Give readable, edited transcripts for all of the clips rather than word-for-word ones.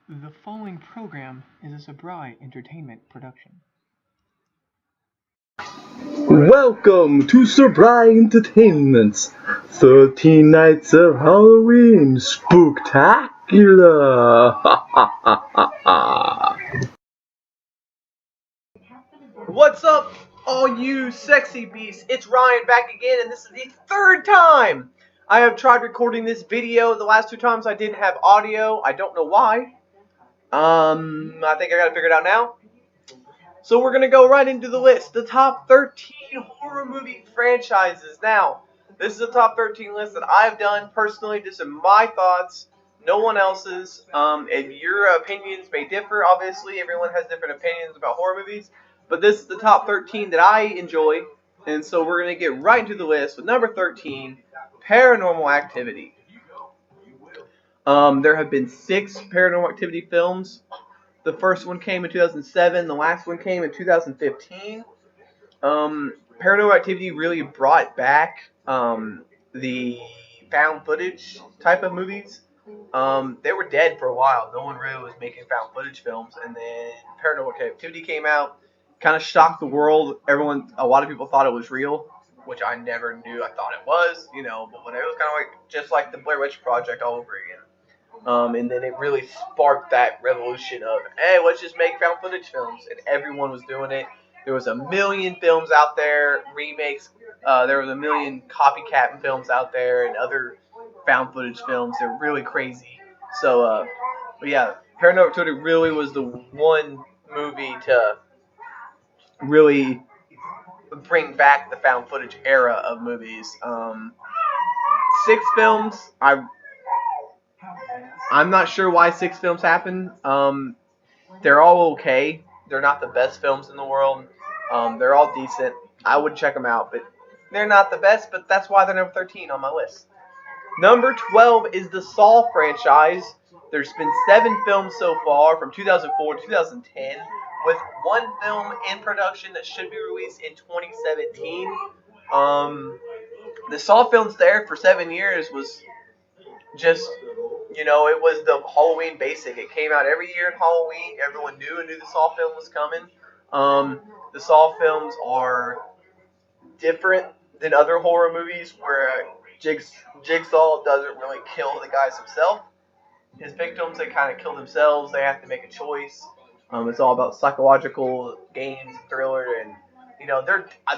The following program is a Sabry entertainment production. Welcome to Sabry Entertainment's 13 Nights of Halloween Spooktacular! What's up, all you sexy beasts? It's Ryan back again, and this is the third time I have tried recording this video. The last two times I didn't have audio. I don't know why. I think I got it figured out now. So we're going to go right into the list. The top 13 horror movie franchises. Now, this is a top 13 list that I've done personally. These are my thoughts, no one else's. If your opinions may differ, obviously, everyone has different opinions about horror movies. But this is the top 13 that I enjoy. And so we're going to get right into the list with number 13, Paranormal Activity. There have been 6 Paranormal Activity films. The first one came in 2007. The last one came in 2015. Paranormal Activity really brought back the found footage type of movies. They were dead for a while. No one really was making found footage films. And then Paranormal Activity came out. Kind of shocked the world. A lot of people thought it was real, which I never knew. I thought it was, but when it was kind of like just like the Blair Witch Project all over again. And then it really sparked that revolution of, hey, let's just make found footage films. And everyone was doing it. There was a million films out there, remakes. There was a million copycat films out there and other found footage films. They're really crazy. So, but yeah, Paranormal Activity really was the one movie to really bring back the found footage era of movies. 6 films. I'm not sure why 6 films happened. They're all okay. They're not the best films in the world. They're all decent. I would check them out, but they're not the best. But that's why they're number 13 on my list. Number 12 is the Saw franchise. There's been 7 films so far from 2004 to 2010, with 1 film in production that should be released in 2017. The Saw films there for 7 years was just, it was the Halloween basic. It came out every year in Halloween. Everyone knew the Saw film was coming. The Saw films are different than other horror movies where Jigsaw doesn't really kill the guys himself. His victims, they kind of kill themselves. They have to make a choice. It's all about psychological games, thriller, and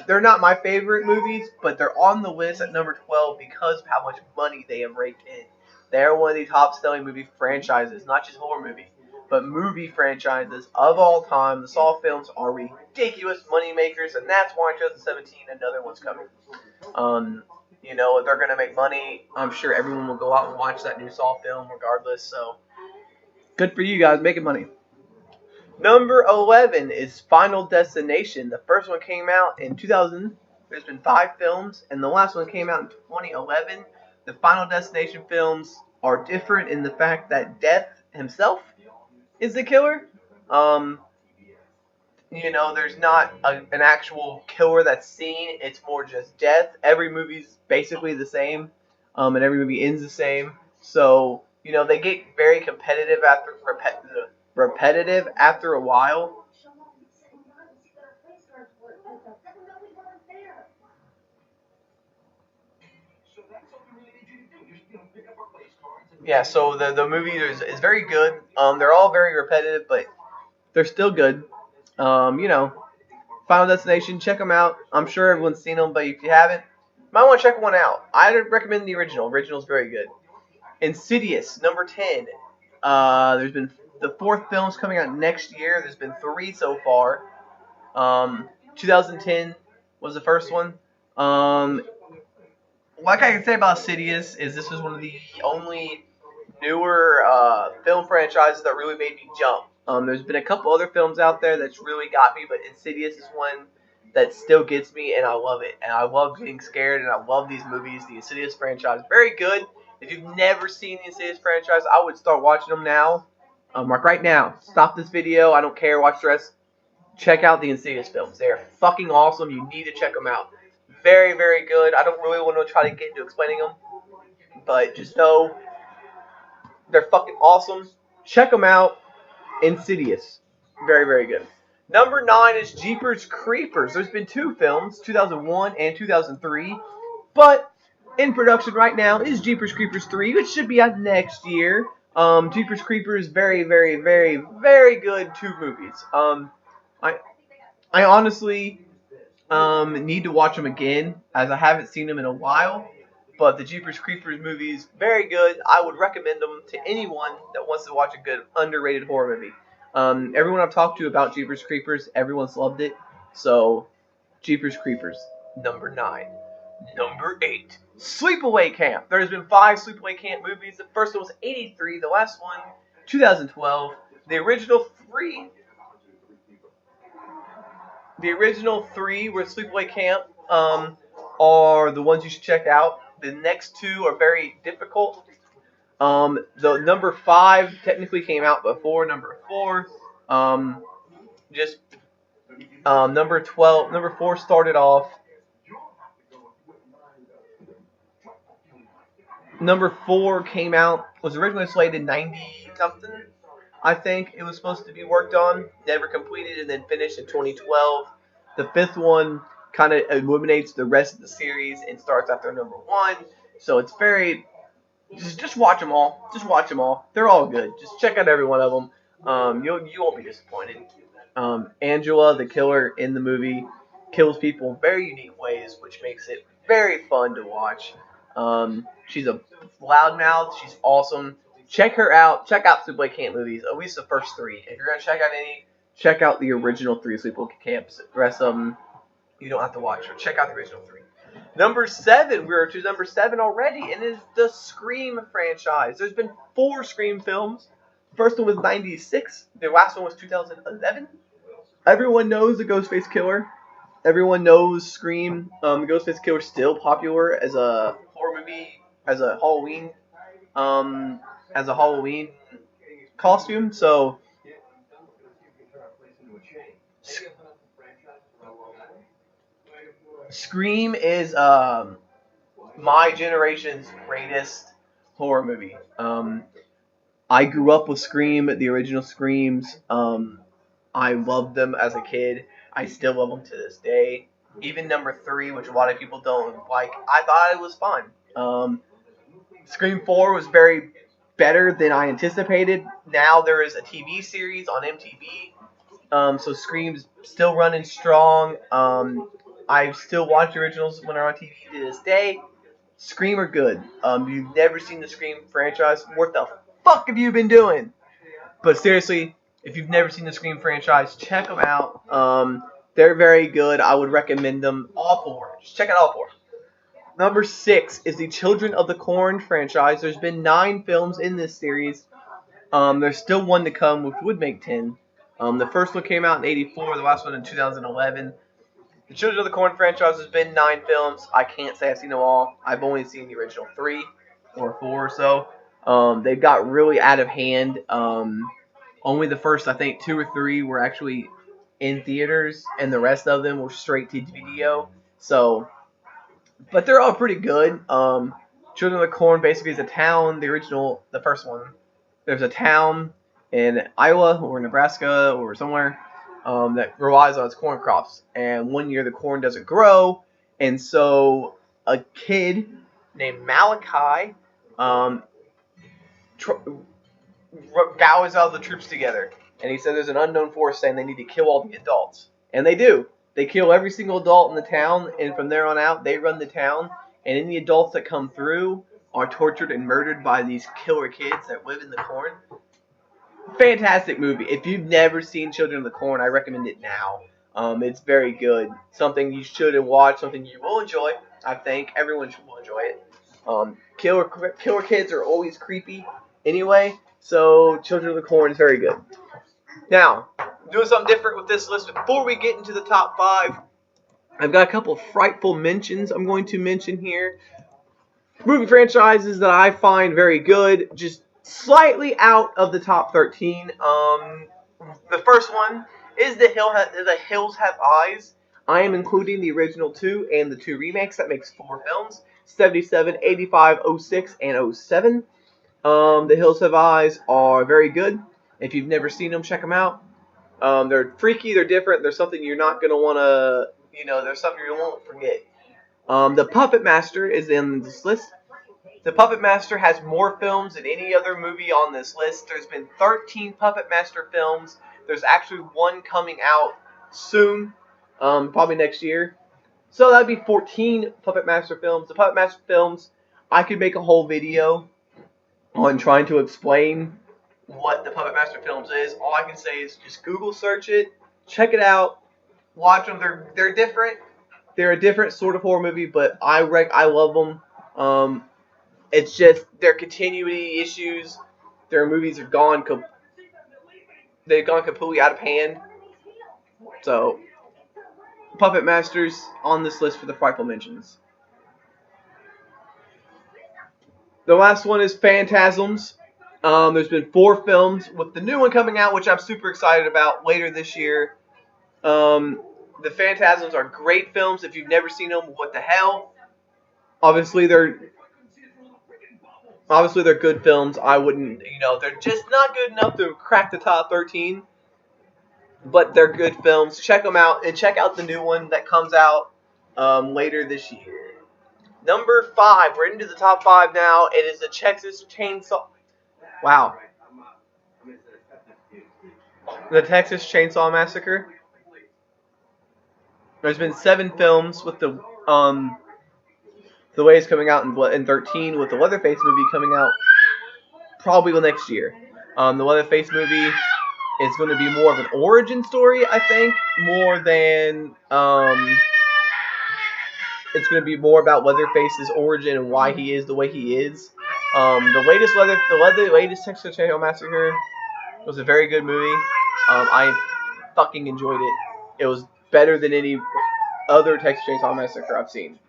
they're not my favorite movies, but they're on the list at number 12 because of how much money they have raked in. They're one of the top-selling movie franchises, not just horror movie, but movie franchises of all time. The Saw films are ridiculous money makers, and that's why in 2017 another one's coming. If they're going to make money, I'm sure everyone will go out and watch that new Saw film regardless. So, good for you guys making money. Number 11 is Final Destination. The first one came out in 2000. There's been 5 films, and the last one came out in 2011. The Final Destination films are different in the fact that Death himself is the killer. There's not an actual killer that's seen. It's more just death. Every movie's basically the same, and every movie ends the same. So, they get very competitive repetitive after a while. Yeah, so the movie is very good. They're all very repetitive, but they're still good. Final Destination, check them out. I'm sure everyone's seen them, but if you haven't, you might want to check one out. I'd recommend the original. Original's very good. Insidious, number 10. There's been the 4th film's coming out next year. There's been 3 so far. 2010 was the first one. Like I can say about Insidious is this was one of the only newer film franchises that really made me jump. There's been a couple other films out there that's really got me, but Insidious is one that still gets me, and I love it. And I love getting scared, and I love these movies. The Insidious franchise, very good. If you've never seen the Insidious franchise, I would start watching them now. Like right now. Stop this video. I don't care. Watch the rest. Check out the Insidious films. They are fucking awesome. You need to check them out. Very, very good. I don't really want to try to get into explaining them, but just know they're fucking awesome. Check them out. Insidious. Very, very good. Number 9 is Jeepers Creepers. There's been 2 films, 2001 and 2003. But in production right now is Jeepers Creepers 3, which should be out next year. Jeepers Creepers, very, very, very, very good 2 movies. I honestly need to watch them again, as I haven't seen them in a while. But the Jeepers Creepers movies, very good. I would recommend them to anyone that wants to watch a good underrated horror movie. Everyone I've talked to about Jeepers Creepers, everyone's loved it. So, Jeepers Creepers, number 9. Number 8, Sleepaway Camp. There's been 5 Sleepaway Camp movies. The first one was 83. The last one, 2012. The original 3 were Sleepaway Camp. Are the ones you should check out. The next 2 are very difficult. The number 5 technically came out before number 4. Number 4 started off. Number 4 came out, was originally slated 90 something. I think it was supposed to be worked on, never completed, and then finished in 2012. The 5th one kind of eliminates the rest of the series and starts after number 1. So it's very, just watch them all. Just watch them all. They're all good. Just check out every one of them. You won't be disappointed. Angela, the killer in the movie, kills people in very unique ways, which makes it very fun to watch. She's a loudmouth. She's awesome. Check her out. Check out Sleepaway Camp movies. At least the first 3. If you're gonna check out any, check out the original 3 Sleepaway Camps. The rest of them, you don't have to watch. Or check out the original 3. Number 7. We're to number 7 already, and is the Scream franchise. There's been 4 Scream films. First one was 96. The last one was 2011. Everyone knows the Ghostface Killer. Everyone knows Scream. The Ghostface Killer is still popular as a horror movie, as a Halloween costume. So Scream is my generation's greatest horror movie. I grew up with Scream, the original Screams. I loved them as a kid. I still love them to this day. Even number 3, which a lot of people don't like, I thought it was fun. Scream 4 was very better than I anticipated. Now there is a TV series on MTV. So Scream's still running strong. I still watch the originals when they're on TV to this day. Scream are good. You've never seen the Scream franchise, what the fuck have you been doing? But seriously, if you've never seen the Scream franchise, check them out. They're very good. I would recommend them. All 4. Just check out all 4. Number 6 is the Children of the Corn franchise. There's been 9 films in this series. There's still 1 to come, which would make 10. The first one came out in 84, the last one in 2011. The Children of the Corn franchise has been 9 films. I can't say I've seen them all. I've only seen the original 3 or 4 or so. They got really out of hand. Only the first, I think, 2 or 3 were actually in theaters, and the rest of them were straight to video. So, but they're all pretty good. Children of the Corn basically is a town. The first one, there's a town in Iowa or Nebraska or somewhere that relies on its corn crops. And one year the corn doesn't grow, and so a kid named Malachi gathers all the troops together, and he said there's an unknown force saying they need to kill all the adults, and they do. They kill every single adult in the town, and from there on out, they run the town, and any adults that come through are tortured and murdered by these killer kids that live in the corn. Fantastic movie. If you've never seen Children of the Corn, I recommend it now. It's very good. Something you should watch, something you will enjoy. I think everyone will enjoy it. Killer kids are always creepy anyway, so Children of the Corn is very good. Now, doing something different with this list before we get into the top 5. I've got a couple of frightful mentions I'm going to mention here. Movie franchises that I find very good, just slightly out of the top 13. The first one is The Hills Have Eyes. I am including the original 2 and the 2 remakes. That makes 4 films. 77, 85, 06, and 07. The Hills Have Eyes are very good. If you've never seen them, check them out. They're freaky, they're different, they're something you're not going to want to, there's something you won't forget. The Puppet Master is in this list. The Puppet Master has more films than any other movie on this list. There's been 13 Puppet Master films. There's actually one coming out soon, probably next year. So that'd be 14 Puppet Master films. The Puppet Master films, I could make a whole video on trying to explain what the Puppet Master films is. All I can say is just Google search it, check it out, watch them. They're different. They're a different sort of horror movie, but I love them. It's just their continuity issues. Their movies have gone they've gone completely out of hand. So Puppet Masters on this list for the Frightful Mentions. The last one is Phantasms. There's been 4 films, with the new one coming out, which I'm super excited about, later this year. The Phantasms are great films. If you've never seen them, what the hell? Obviously they're good films. I wouldn't, they're just not good enough to crack the top 13. But they're good films. Check them out, and check out the new one that comes out later this year. Number 5. We're into the top 5 now. It is the Texas Chainsaw. Wow. The Texas Chainsaw Massacre. There's been 7 films with the way it's coming out in 13, with the Leatherface movie coming out probably next year. The Leatherface movie is going to be more of an origin story, I think, more than it's going to be more about Leatherface's origin and why he is the way he is. The latest Texas Chainsaw Massacre was a very good movie. I fucking enjoyed it. It was better than any other Texas Chainsaw Massacre I've seen.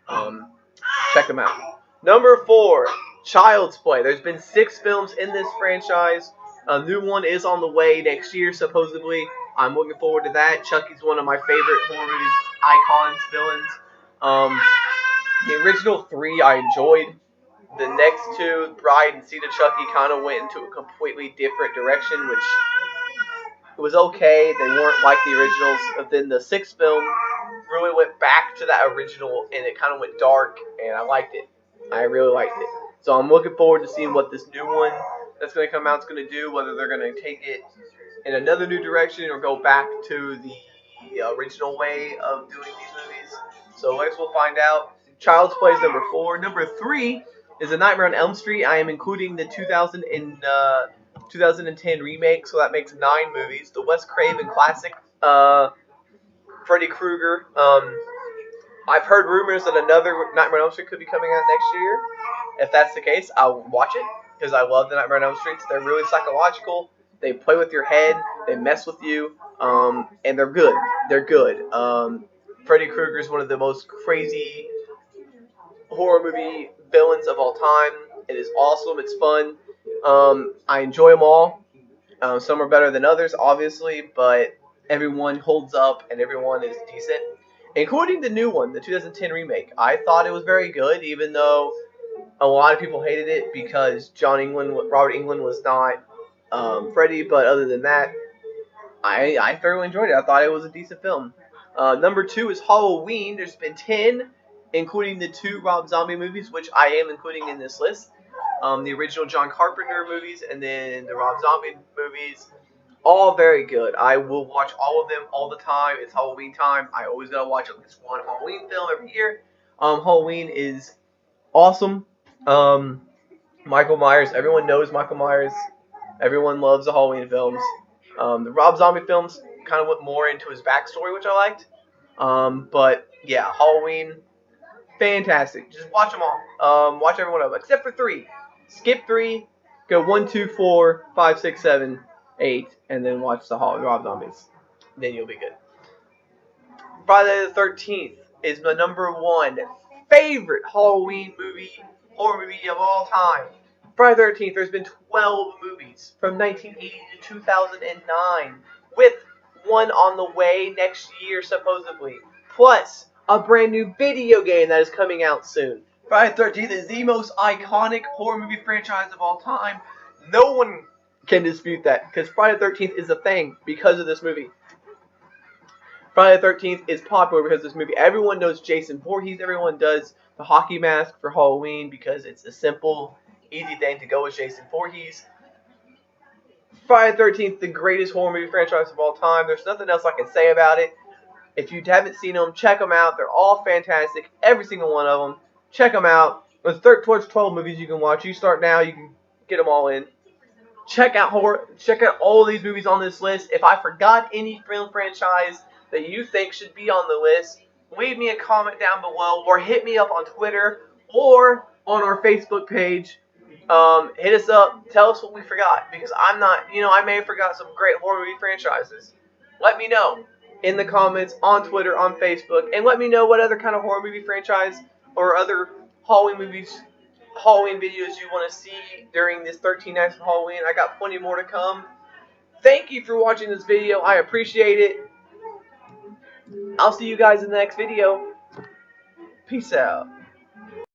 Check them out. Number 4, Child's Play. There's been 6 films in this franchise. A new one is on the way next year, supposedly. I'm looking forward to that. Chucky's one of my favorite horror movie icons, villains. The original 3 I enjoyed. The next 2, Bride and Seed of Chucky, kind of went into a completely different direction, which was okay. They weren't like the originals. But then the 6th film really went back to that original, and it kind of went dark, and I liked it. I really liked it. So I'm looking forward to seeing what this new one that's going to come out is going to do, whether they're going to take it in another new direction or go back to the original way of doing these movies. So I guess we'll find out. Child's Play is number 4. Number 3 is A Nightmare on Elm Street. I am including the 2010 remake, so that makes 9 movies. The Wes Craven classic, Freddy Krueger. I've heard rumors that another Nightmare on Elm Street could be coming out next year. If that's the case, I'll watch it, because I love the Nightmare on Elm Streets. They're really psychological. They play with your head. They mess with you. And they're good. They're good. Freddy Krueger is one of the most crazy horror movie villains of all time. It is awesome. It's fun. I enjoy them all. Some are better than others, obviously, but everyone holds up and everyone is decent, including the new one, the 2010 remake. I thought it was very good, even though a lot of people hated it because Robert Englund was not Freddy. But other than that, I thoroughly enjoyed it. I thought it was a decent film. Number 2 is Halloween. There's been 10, including the 2 Rob Zombie movies, which I am including in this list. The original John Carpenter movies and then the Rob Zombie movies. All very good. I will watch all of them all the time. It's Halloween time. I always gotta watch at least one Halloween film every year. Halloween is awesome. Michael Myers. Everyone knows Michael Myers. Everyone loves the Halloween films. The Rob Zombie films kind of went more into his backstory, which I liked. But yeah, Halloween, fantastic. Just watch them all. Watch every one of them except for 3. Skip 3. Go 1, 2, 4, 5, 6, 7, 8, and then watch the Rob Zombies. Then you'll be good. Friday the 13th is my number 1 favorite Halloween horror movie of all time. Friday the 13th, there's been 12 movies from 1980 to 2009, with one on the way next year, supposedly. Plus, a brand new video game that is coming out soon. Friday the 13th is the most iconic horror movie franchise of all time. No one can dispute that, because Friday the 13th is a thing because of this movie. Friday the 13th is popular because of this movie. Everyone knows Jason Voorhees. Everyone does the hockey mask for Halloween because it's a simple, easy thing to go with Jason Voorhees. Friday the 13th, the greatest horror movie franchise of all time. There's nothing else I can say about it. If you haven't seen them, check them out. They're all fantastic. Every single one of them. Check them out. There's 12 movies you can watch. You start now, you can get them all in. Check out all of these movies on this list. If I forgot any film franchise that you think should be on the list, leave me a comment down below or hit me up on Twitter or on our Facebook page. Hit us up. Tell us what we forgot, because I'm not, I may have forgot some great horror movie franchises. Let me know in the comments on Twitter, on Facebook, and let me know what other kind of horror movie franchise or other Halloween videos you want to see during this 13 nights of Halloween. I got plenty more to come. Thank you for watching this video. I appreciate it. I'll see you guys in the next video. Peace out.